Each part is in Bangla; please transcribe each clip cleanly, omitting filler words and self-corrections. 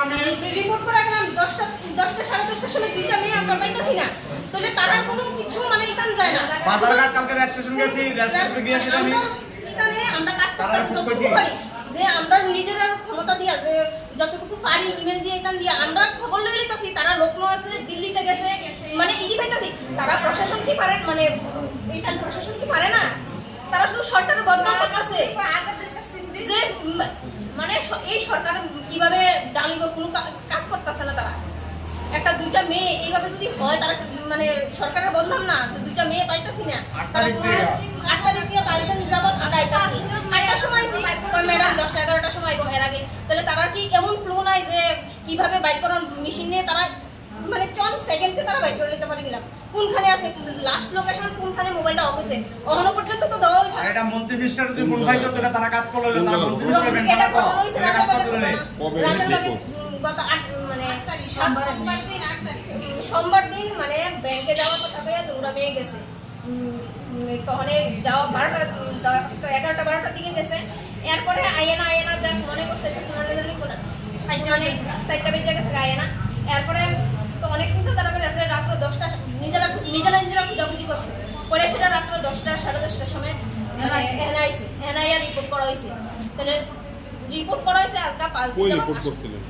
আমি রিপোর্ট করে গেলাম 10টা 10:30টার সময় দুইটা মেয়ে আমরা পাইতাছি না, তাহলে তারা কোনো কিছু মানে ইতান যায় না। বাজারঘাট কালকে রেল স্টেশন গেছি, রেল স্টেশনে গিয়েছিলাম আমি, এখানে আমরা কাজ করতেছি যতটুকু পারি, যে আমরা নিজেরা ক্ষমতা দিয়া যে যতটুকু পারি ইমেল দিয়ে এখান দিয়ে আমরা খবর লই লইতাছি। তারা লখনৌ আছে, দিল্লিতে গেছে, মানে ইডি পাইতাছি। তারা প্রশাসন কি পারে, মানে এইখান প্রশাসন কি পারে না? তারা শুধু সরকারের বদনাম করতেছে যে মানে এই সরকার কিভাবে ডালিব কোনো কাজ করতেছে না। তারা একটা দুইটা মেয়ে এইভাবে যদি হয়, তারা মানে সরকারের বদনাম না যে দুইটা মেয়ে পাইতেছি না। 8 তারিখ থেকে 22 দিন যাবত আমরা আইতাছি। 8টার সময় ম্যাডাম 10টা 11টার সময় এর আগে, তাহলে তারা কি এমন ক্লু নাই যে কিভাবে বাইক করার মেশিন নিয়ে তারা মানে 1 সেকেন্ডে তারা বাইক করে নিতে পারে কিনা, কোনখানে আছে, লাস্ট লোকেশন কোনখানে, মোবাইলটা অফিসে এখনো পর্যন্ত তো দেওয়া হইছে। এটা মন্ত্রী মিনিস্টার যদি ফোন পাইতো তাহলে তারা কাজ করলো, তারা মন্ত্রী মিনিস্টার মেনটেন করতো, তারা কাজ করতো না। রাজারবাগে গত 8 মানে সোমবার দিন মানে ব্যাংকে যাওয়ার কথা কইয়া দুরা মেয়ে গেছে। তখন যাওয়া 11টা-12টার দিকে গেছে। এরপরে আয়েনা যা মনে করছে মনে জানি কোন 4টা বেজে গেছে আয়েনা। এরপরে তো অনেক চিন্তা তারা করে রাত্র 10টা নিজেরা খুঁজাখুঁজি করছে, পরে সেটা রাত্র 10টা 10:30টার সময় এনআইআর রিপোর্ট করা হয়েছে। তাহলে রিপোর্ট করা হয়েছে আজকে 5 দিন রিপোর্ট করছিলেন,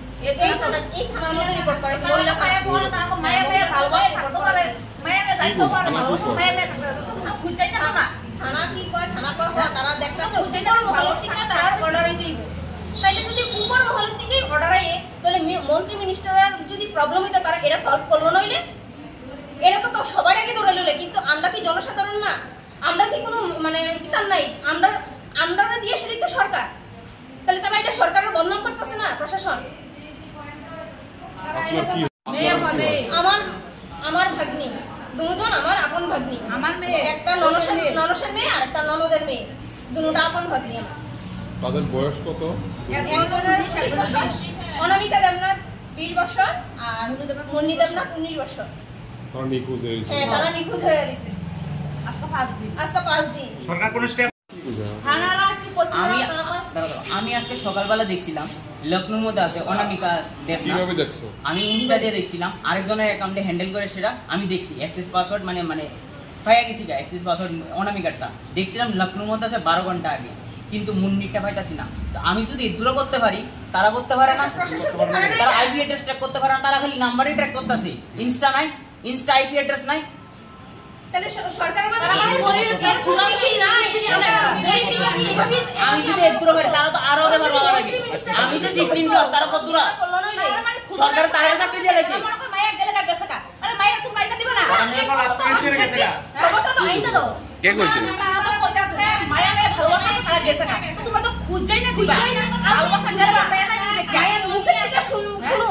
এই থানার মধ্যে রিপোর্ট করা হয়েছে। মহিলা পায়ে বড় তার মায়া মেয়ে ভালোবাসে থাকতে পারে, মায়া মেয়ে যাইতে পারে, মায়া মেয়ে খুঁজাই না না। থানা কি কয়, থানা কয় তারা দেখতেছে উপর মহলের থেকে তারা অর্ডার দিই। তাইলে যদি উপর মহলের থেকে অর্ডার আয়ে, তাহলে মন্ত্রী মিনিস্টারের যদি প্রবলেম হইতো তারা এটা সলভ করলো নইলে এটা তো সবার আগে ধরে লইলে। কিন্তু আমরা কি জনসাধারণ না? আমরা কি কোনো মানে কিতার নাই? আমরা দিয়ে সেটাই তো সরকার। তাহলে তারা এটা সরকারের বদনাম করতেছে না প্রশাসন। আমার ভাগ্নি দুজন, আমার আপন ভাগ্নি, আমার মেয়ে একটা ননসের মেয়ে আর একটা ননদের মেয়ে, দুটোটা আপন ভাগ্নি আমার। তাদের বয়স কত? অনামিকা দেবনাথ 20 বছর আর মুন্নি দেবনাথ 19 বছর। তারা নিখোঁজ হয়েছে। হ্যাঁ, তারা নিখোঁজ হয়ে গেছে আজকে 5 দিন। সরকার কোন স্টেপ আমি আজকে সকালবেলা দেখছিলাম লখনৌর মধ্যে আছে অনামিকা দেবনাথ। কিভাবে দেখছো? আমি ইনস্টা দিয়ে দেখছিলাম, আরেকজনের অ্যাকাউন্টে হ্যান্ডেল করে সেটা আমি দেখছি। অ্যাক্সেস পাসওয়ার্ড মানে পাইয়া গেছি গা, অ্যাক্সেস পাসওয়ার্ড অনামিকারটা দেখছিলাম লখনৌর মধ্যে আছে 12 ঘন্টা আগে, কিন্তু মুন্নিরটা পাইতাছি না। তো আমি যদি দূর করতে পারি, তারা করতে পারে না। তারা আইপি অ্যাড্রেস ট্র্যাক করতে পারে না, তারা খালি নাম্বারই ট্র্যাক করতেছে। ইনস্টা নাই, ইনস্টা আইপি অ্যাড্রেস নাই। তাহলে সরকার আমি যদি দূর করি তারা তো আরো দেবার বাবা লাগে। আমি যে 16 প্লাস তারা কত দূর? সরকার তারা চাকরি দিয়ে গেছে। কে কইছে? মায়া মেয়ে ভালোবাসা তারা গেছে না, তোমরা তো খুঁজেই না দিবা। ভালোবাসা মায়া মুখের থেকে শুনো,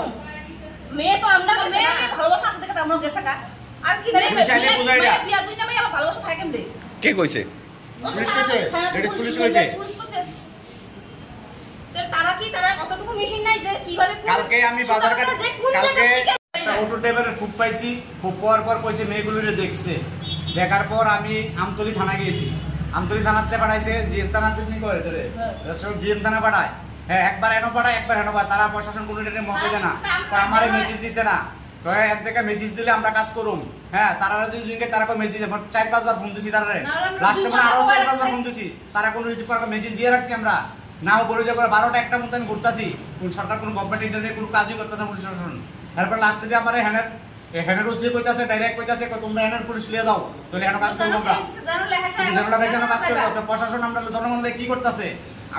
মেয়ে তো আমরা মেয়ে ভালোবাসা আছে দেখে আমরা গেছে না। আর কি বিয়া দুই নামে আবার ভালোবাসা থাকে কেমনে? কে কইছে? পুলিশ কইছে, লেডিস পুলিশ কইছে। তারা অতটুকু মেশিন নাই যে কিভাবে কালকে আমি বাজারঘাট কালকে একটা অটো ড্রাইভারের ফুট পাইছি, ফুট পাওয়ার পর কইছে মেয়েগুলোরে দেখছে। দেখার পর আমি আমতলী থানা গিয়েছি, আমতলী থানাতে পাঠাইছে, জিএম থানাতে কি করে রে জিএম থানা পাঠায়। হ্যাঁ, একবার এনো পাঠায়, একবার হেনো পাঠায়। তারা প্রশাসন কোনো ডেটে মতে দেয় না, আমারে মেসেজ দিছে না, কয় এক থেকে মেসেজ দিলে আমরা কাজ করুম। হ্যাঁ, তারা যদি জিঙ্গে তারা কো মেসেজ 4-5 বার ফোন দিছি, তারা লাস্টে মানে আরো 4-5 বার ফোন দিছি, তারা কোনো রিসিভ করার মেসেজ দিয়ে রাখছি আমরা। নাও বলে যে করে 12টা 1টার মধ্যে আমি ঘুরতাছি, কোন সরকার কোনো গভর্নমেন্ট ইন্টারনেট কোনো কাজই করতেছে পুলিশ প্রশাসন। তারপর লাস্টে দিয়ে আমার হ্যান্ডের উচিত কইতাছে, ডাইরেক্ট কইতাছে তোমরা হ্যান্ডের পুলিশ লিয়ে যাও, তাহলে হেন কাজ করবো আমরা, কাজ করবো। তো প্রশাসন আমরা জনগণ কি করতেছে?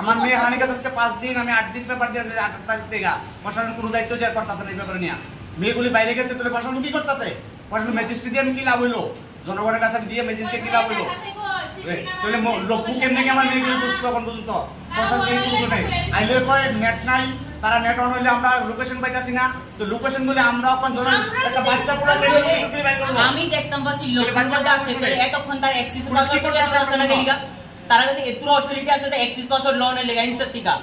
আমার মেয়ে হানি কাছে আজকে 5 দিন, আমি 8 দিন পেপার দিয়ে 8 তারিখ থেকে প্রশাসন কোনো দায়িত্ব যে করতেছে না এই ব্যাপারে নিয়ে। মেয়েগুলি বাইরে গেছে, তাহলে প্রশাসন কি করতেছে? প্রশাসন ম্যাজিস্ট্রেট দিয়ে আমি কি লাভ হইলো? জনগণের কাছে আমি দিয়ে ম্যাজিস্ট্রেট কি লাভ হইলো? তাহলে লোকু কেমনে কি আমার মেয়েগুলি বুঝতো এখন পর্যন্ত? প্রশাসন এই কোনো নেই, আইলে কয় নেট নাই, তারা নেট অন হইলে আমরা লোকেশন পাইতাছি না। তো লোকেশন বলে আমরা এখন ধরেন একটা বাচ্চা পুরো আমি দেখতাম বাসি লোকজন আছে করে এতক্ষণ তার অ্যাক্সেস পাসওয়ার্ড করে আছে না গেলিগা, তারা কাছে এত অথরিটি আছে তো অ্যাক্সেস পাসওয়ার্ড লোনের লেগা ইনস্টা থেকে।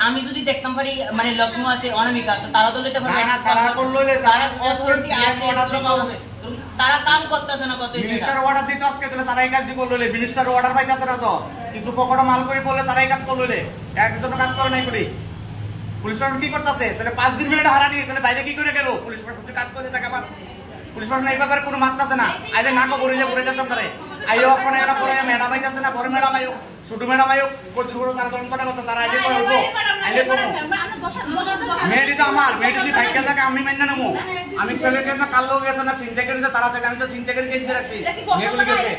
আমি যদি দেখতাম পারি মানে লখনৌ আছে অনামিকা, তো তারা তো লইতে পারবে না। তারা করলে তারা অথরিটি আছে, তারা কাম করতেছে না। কত মিনিস্টার অর্ডার দিতে আজকে তাহলে তারাই কাজ দি করলে, মিনিস্টার অর্ডার পাইতাছে না, তো কিছু পকেটে মাল করে বললে তারাই কাজ করলে, একজন কাজ করে নাই করি। পুলিশ প্রশাসন কি করতেছে? তাহলে 5 দিন মিনিট হারানি, তাহলে বাইরে কি করে গেল? পুলিশ প্রশাসন কাজ করে থাকে আবার। পুলিশ প্রশাসন এই ব্যাপারে কোনো মানতেছে না। আইলে না কবরে যাচ্ছে করে আইও আপনারা এটা পরে ম্যাডাম আইতাছে না, বড় ম্যাডাম আইও, ছোট ম্যাডাম আইও, কতগুলো তারা যন্ত্রণা করতে তারা আইলে কই হইব? আইলে কোন মেয়েটি তো আমার, মেয়েটি যদি ভাগ্য থাকে আমি মাইনা নেবো। আমি ছেলেকে না কাল লোক গেছে না চিন্তা করেছে তারা চাই, আমি তো চিন্তা করে কেস দিয়ে রাখছি। মেয়েগুলো গেছে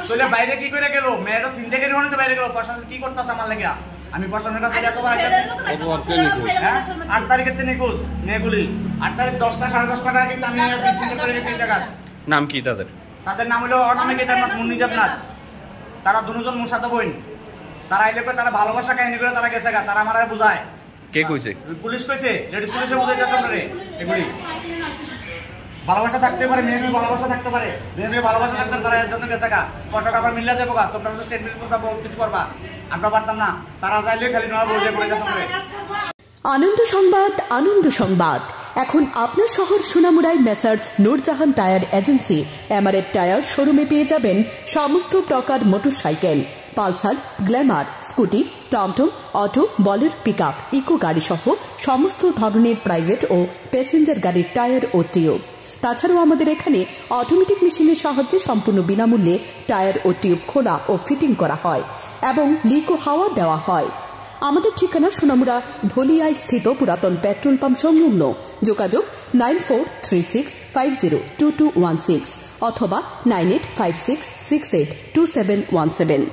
তাহলে বাইরে কি করে গেল? মেয়েটা চিন্তা করে হনে তো বাইরে গেল। প্রশাসন কি করতেছে আমার লাগা? আমি প্রশাসনের কাছে এতবার আইতাছি। 8 তারিখের দিন নিখোঁজ মেয়েগুলি। 8 তারিখ 10টা 10:30 আগে কিন্তু আমি চিন্তা করে গেছি এই জায়গা। নাম কি তাদের? তাদের নাম হলো অনামিকা দেবনাথ, মুন্নি দেবনাথ। তারা দুজন মুসাতো বোন। তারা আইলে কই তারা ভালোবাসা কাহিনী করে তারা গেছে গা, তারা আমারে বুঝায়। কে কইছে? পুলিশ কইছে, লেডিস পুলিশে বুঝাইতেছে আপনারে। এগুলি ভালোবাসা থাকতে পারে, মেয়ে ভালোবাসা থাকতে পারে, মেয়ে ভালোবাসা থাকতে তারা এর জন্য গেছে গা। পয়সা টাকা মিললে যাবো গা, তোমরা স্টেটমেন্ট তোমরা বহুত কিছু করবা, আমরা পারতাম না। তারা যাইলে খালি নয় বুঝে করে গেছে। আনন্দ সংবাদ, আনন্দ সংবাদ। এখন আপনার শহর সোনামুড়ায় messrs Nurjahan tyre agency MRF tyre শোরুমে পেয়ে যাবেন সমস্ত প্রকার মোটরসাইকেল, পালসার, গ্ল্যামার, স্কুটি, টমটম, অটো, বলের, পিকআপ, ইকো গাড়ি সহ সমস্ত ধরনের প্রাইভেট ও প্যাসেঞ্জার গাড়ির টায়ার ও টিউব। তাছাড়াও আমাদের এখানে অটোমেটিক মেশিনের সাহায্যে সম্পূর্ণ বিনামূল্যে টায়ার ও টিউব খোলা ও ফিটিং করা হয় এবং লিক ও হাওয়া দেওয়া হয়। আমাদের ঠিকানা সোনামুড়া ধলিয়ায় স্থিত পুরাতন পেট্রোল পাম্প সংলগ্ন। যোগাযোগ 9436502216 অথবা 9856682717।